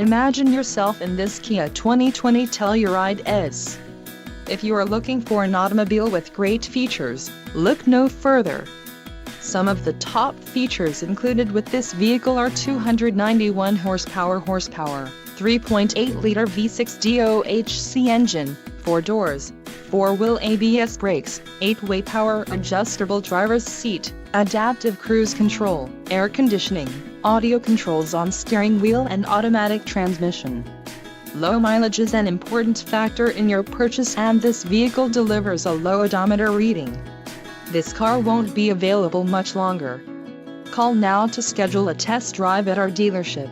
Imagine yourself in this Kia 2020 Telluride S. If you are looking for an automobile with great features, look no further. Some of the top features included with this vehicle are 291 horsepower, 3.8-liter V6 DOHC engine, 4 doors, 4-wheel ABS brakes, 8-way power adjustable driver's seat, adaptive cruise control, air conditioning, audio controls on steering wheel and automatic transmission. Low mileage is an important factor in your purchase, and this vehicle delivers a low odometer reading. This car won't be available much longer. Call now to schedule a test drive at our dealership.